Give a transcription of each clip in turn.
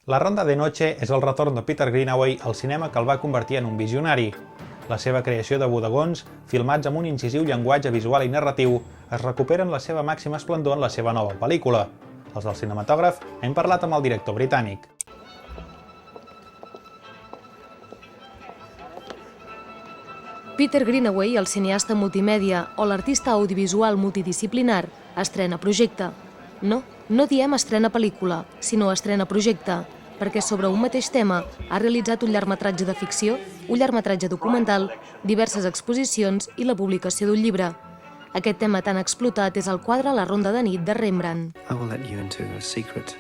La Ronda de Noche és el retorn de Peter Greenaway al cinema que el va convertir en un visionari. La seva creació de bodegons, filmats amb un incisiu llenguatge visual i narratiu, es recuperen la seva màxima esplendor en la seva nova pel·lícula. Els del Cinematògraf hem parlat amb el director britànic. Peter Greenaway, el cineasta multimèdia o l'artista audiovisual multidisciplinar, estrena projecte. No diem estrena pel·lícula, sinó estrena projecte, perquè sobre un mateix tema ha realitzat un llargmetratge de ficció, un llargmetratge documental, diverses exposicions i la publicació d'un llibre. Aquest tema tan explotat és el quadre La Ronda de nit de Rembrandt. I will let you into a secret.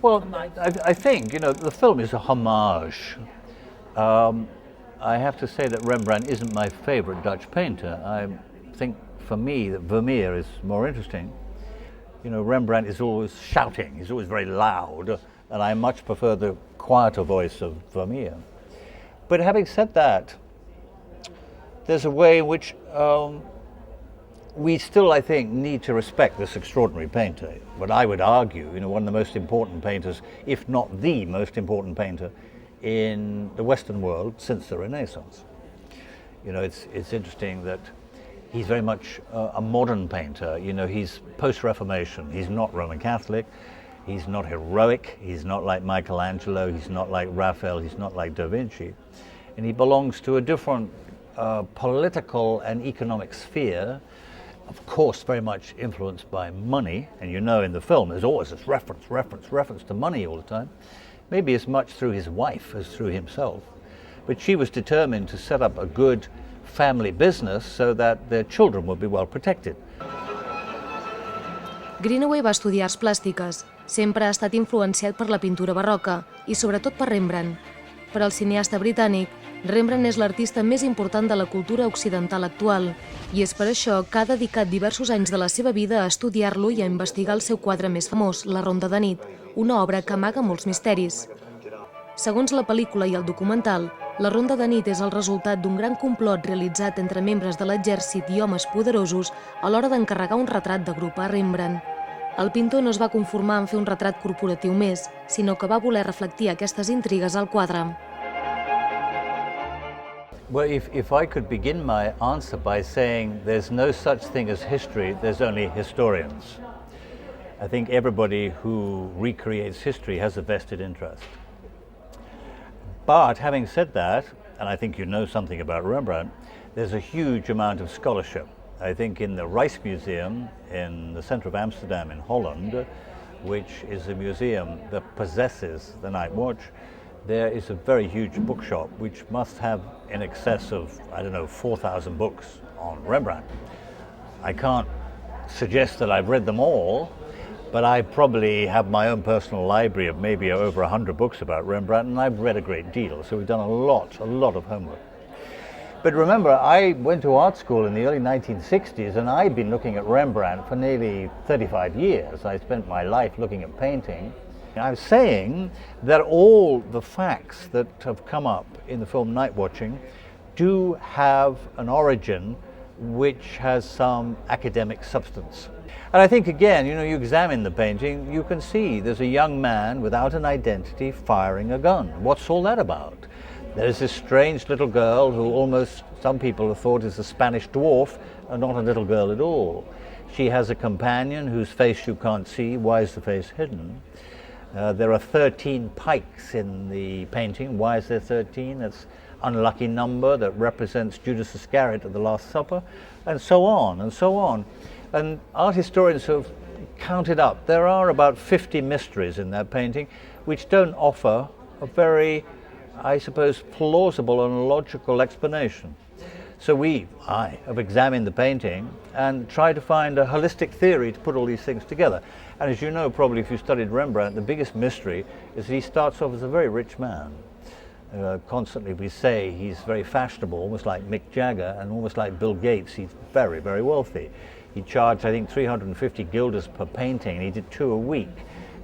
Well, I think, the film is a homage. I have to say that Rembrandt isn't my favorite Dutch painter. I think, for me, that Vermeer is more interesting. Rembrandt is always shouting, he's always very loud, and I much prefer the quieter voice of Vermeer. But having said that, there's a way in which we still, I think, need to respect this extraordinary painter. But I would argue, one of the most important painters, if not the most important painter, in the Western world since the Renaissance. It's interesting that he's very much a modern painter. He's post-Reformation. He's not Roman Catholic. He's not heroic. He's not like Michelangelo. He's not like Raphael. He's not like Da Vinci. And he belongs to a different political and economic sphere, of course very much influenced by money. And in the film there's always this reference to money all the time. Maybe as much through his wife as through himself. But she was determined to set up a good family business so that their children would be well protected. Greenaway va estudiar arts plàstiques. Sempre ha estat influenciat per la pintura barroca i sobretot per Rembrandt. Per al cineasta britànic, Rembrandt és l'artista més important de la cultura occidental actual i és per això que ha dedicat diversos anys de la seva vida a estudiar-lo i a investigar el seu quadre més famós, La Ronda de nit, una obra que amaga molts misteris. Segons la pel·lícula i el documental, La Ronda de nit és el resultat d'un gran complot realitzat entre membres de l'exèrcit i homes poderosos a l'hora d'encarregar un retrat de grup a Rembrandt. El pintor no es va conformar en fer un retrat corporatiu més, sinó que va voler reflectir aquestes intrigues al quadre. Well, if I could begin my answer by saying there's no such thing as history, there's only historians. I think everybody who recreates history has a vested interest. But having said that, and I think you know something about Rembrandt, there's a huge amount of scholarship. I think in the Rijksmuseum in the center of Amsterdam in Holland, which is a museum that possesses the Night Watch, there is a very huge bookshop which must have in excess of, 4,000 books on Rembrandt. I can't suggest that I've read them all, but I probably have my own personal library of maybe over 100 books about Rembrandt, and I've read a great deal, so we've done a lot of homework. But remember, I went to art school in the early 1960s, and I'd been looking at Rembrandt for nearly 35 years. I spent my life looking at painting. I was saying that all the facts that have come up in the film Night Watching do have an origin which has some academic substance. And I think, again, you examine the painting, you can see there's a young man without an identity firing a gun. What's all that about? There's this strange little girl who almost some people have thought is a Spanish dwarf and not a little girl at all. She has a companion whose face you can't see. Why is the face hidden? There are 13 pikes in the painting. Why is there 13? That's an unlucky number that represents Judas Iscariot at the Last Supper, and so on and so on. And art historians have counted up. There are about 50 mysteries in that painting which don't offer a very, I suppose, plausible and logical explanation. So I have examined the painting and tried to find a holistic theory to put all these things together. And as you know, probably if you studied Rembrandt, the biggest mystery is that he starts off as a very rich man. Constantly we say he's very fashionable, almost like Mick Jagger, and almost like Bill Gates, he's very, very wealthy. He charged, I think, 350 guilders per painting, and he did 2 a week.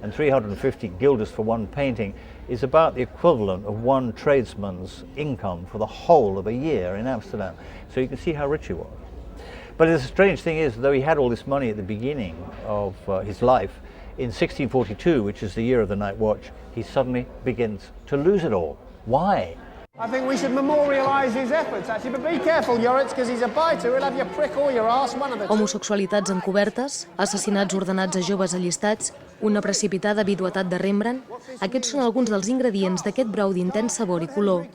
And 350 guilders for one painting is about the equivalent of one tradesman's income for the whole of a year in Amsterdam. So you can see how rich he was. But the strange thing is, though he had all this money at the beginning of his life, in 1642, which is the year of the Night Watch, he suddenly begins to lose it all. Why? I think we should memorialise his efforts, actually, but be careful, Yoritz, because he's a biter. He'll have your prick or your arse, one of the two. Homosexualitats encobertes, assassinats ordenats a joves allistats, una precipitada viduetat de Rembrandt, aquests són alguns dels ingredients d'aquest brou d'intens sabor i color.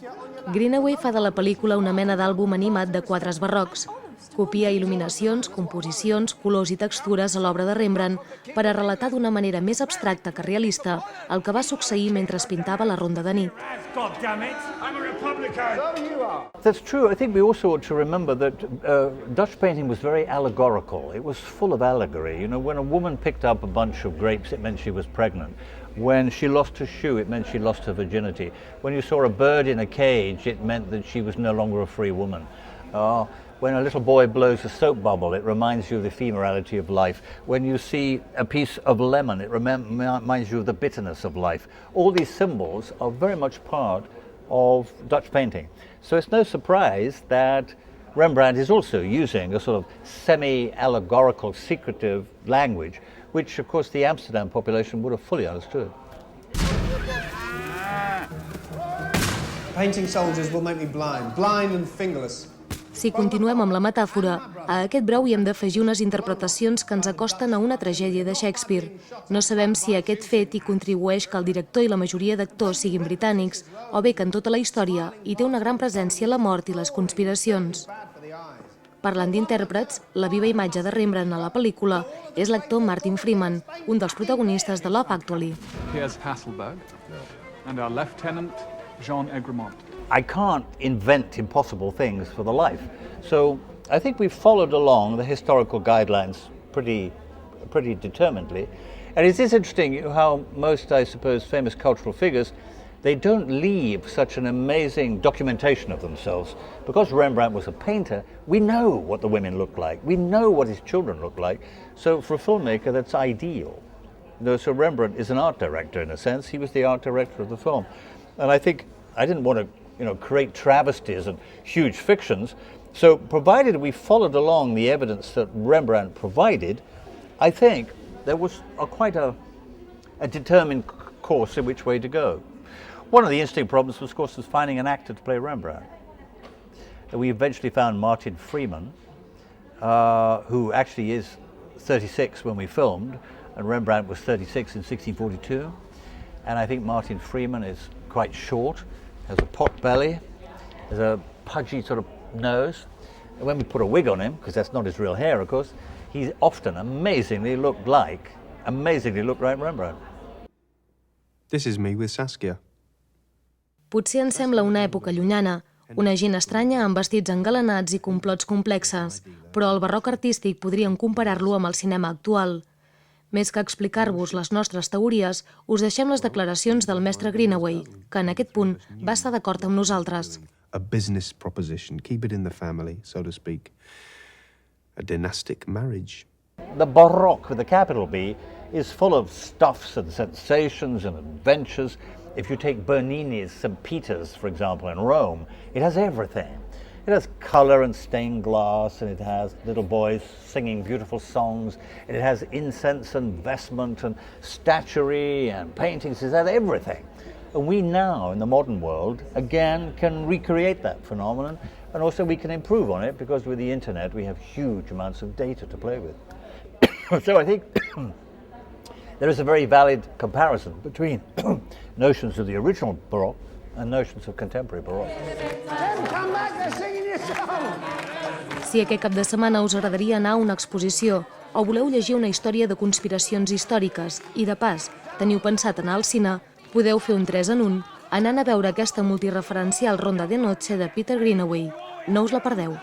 Greenaway fa de la pel·lícula una mena d'àlbum animat de quadres barrocs. Copia il·luminacions, composicions, colors i textures a l'obra de Rembrandt per a relatar d'una manera més abstracta que realista el que va succeir mentre es pintava la Ronda de nit. That's true. I think we also ought to remember that Dutch painting was very allegorical. It was full of allegory. You know, when a woman picked up a bunch of grapes, it meant she was pregnant. When she lost her shoe, it meant she lost her virginity. When you saw a bird in a cage, it meant that she was no longer a free woman. When a little boy blows a soap bubble, it reminds you of the ephemerality of life. When you see a piece of lemon, it reminds you of the bitterness of life. All these symbols are very much part of Dutch painting. So it's no surprise that Rembrandt is also using a sort of semi-allegorical, secretive language, which, of course, the Amsterdam population would have fully understood. Painting soldiers will make me blind and fingerless. Si continuem amb la metàfora, a aquest brou hi hem d'afegir unes interpretacions que ens acosten a una tragèdia de Shakespeare. No sabem si aquest fet hi contribueix que el director i la majoria d'actors siguin britànics, o bé que en tota la història hi té una gran presència la mort i les conspiracions. Parlant d'intèrprets, la viva imatge de Rembrandt a la pel·lícula és l'actor Martin Freeman, un dels protagonistes de Love Actually. Here's Hasselberg and our lieutenant, Jean Egremont. I can't invent impossible things for the life. So I think we've followed along the historical guidelines pretty determinedly. And it is interesting how most, I suppose, famous cultural figures, they don't leave such an amazing documentation of themselves. Because Rembrandt was a painter, we know what the women look like. We know what his children look like. So for a filmmaker, that's ideal. So Rembrandt is an art director in a sense. He was the art director of the film. And I think I didn't want to create travesties and huge fictions. So provided we followed along the evidence that Rembrandt provided, I think there was quite a determined course in which way to go. One of the interesting problems, of course, was finding an actor to play Rembrandt. We eventually found Martin Freeman, who actually is 36 when we filmed, and Rembrandt was 36 in 1642. And I think Martin Freeman is quite short, has a pot belly, has a pudgy sort of nose. And when we put a wig on him, because that's not his real hair, of course, he often amazingly looked like Rembrandt. This is me with Saskia. Potser ens sembla una època llunyana, una gent estranya amb vestits engalanats i complots complexes, però el barroc artístic podríem comparar-lo amb el cinema actual. Més que explicar-vos les nostres teories, us deixem les declaracions del mestre Greenaway, que en aquest punt va estar d'acord amb nosaltres. A business proposition, keep it in the family, so to speak. A dynastic marriage. The Baroque, with a capital B, is full of stuffs and sensations and adventures. If you take Bernini's St. Peter's, for example, in Rome, it has everything. It has colour and stained glass, and it has little boys singing beautiful songs, and it has incense and vestment and statuary and paintings. It has everything. And we now, in the modern world, again can recreate that phenomenon, and also we can improve on it because with the internet we have huge amounts of data to play with. So I think there is a very valid comparison between notions of the original Baroque and notions of contemporary Baroque. Come back, they're singing your song! Si aquest cap de setmana us agradaria anar a una exposició o voleu llegir una història de conspiracions històriques i, de pas, teniu pensat anar al cine, podeu fer un 3 en 1 anant a veure aquesta multireferencial Ronda de Noche de Peter Greenaway. No us la perdeu.